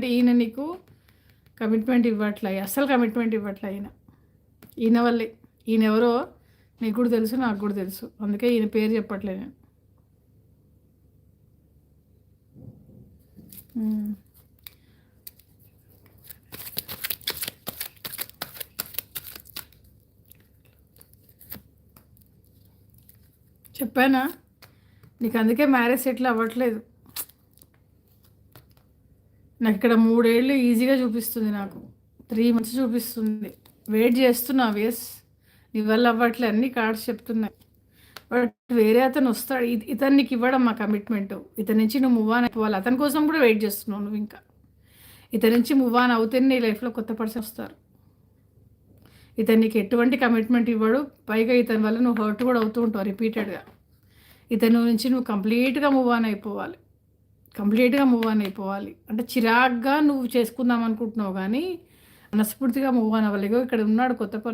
ఎందుకంటే ఈయన నీకు కమిట్మెంట్ ఇవ్వట్లే, అస్సలు కమిట్మెంట్ ఇవ్వట్లే ఈయన వల్లే. ఈయన ఎవరో నీకు కూడా తెలుసు, నాకు కూడా తెలుసు, అందుకే ఈయన పేరు చెప్పట్లే నేను. చెప్పానా నీకు, అందుకే మ్యారేజ్ సెటిల్ అవ్వట్లేదు. నాకు ఇక్కడ 3 ఏళ్ళు ఈజీగా చూపిస్తుంది, నాకు 3 months చూపిస్తుంది. వెయిట్ చేస్తున్నా, వేస్ నీ వల్ల అవ్వట్లే, అన్ని కార్డ్స్ చెప్తున్నాయి. బట్ వేరే అతను వస్తాడు, ఇతను నీకు ఇవ్వడం మా కమిట్మెంట్. ఇతని నుంచి నువ్వు మూవ్ ఆన్ అయిపోవాలి, అతని కోసం కూడా వెయిట్ చేస్తున్నావు నువ్వు. ఇంకా ఇతని నుంచి మూవ్ ఆన్ అవుతేనే నీ లైఫ్లో కొత్త పర్సన్ వస్తారు. ఇతను నీకు ఎటువంటి కమిట్మెంట్ ఇవ్వడు, పైగా ఇతని వల్ల నువ్వు హర్ట్ కూడా అవుతూ ఉంటావు రిపీటెడ్గా. ఇతని నుంచి నువ్వు కంప్లీట్గా మూవ్ ఆన్ అయిపోవాలి, కంప్లీట్గా మూవ్ ఆన్ అయిపోవాలి. అంటే చిరాగ్గా నువ్వు చేసుకుందాం అనుకుంటున్నావు, కానీ మనస్ఫూర్తిగా మూవ్ ఆన్ అవ్వలేగో ఇక్కడ ఉన్నాడు కొత్త పర్సన్.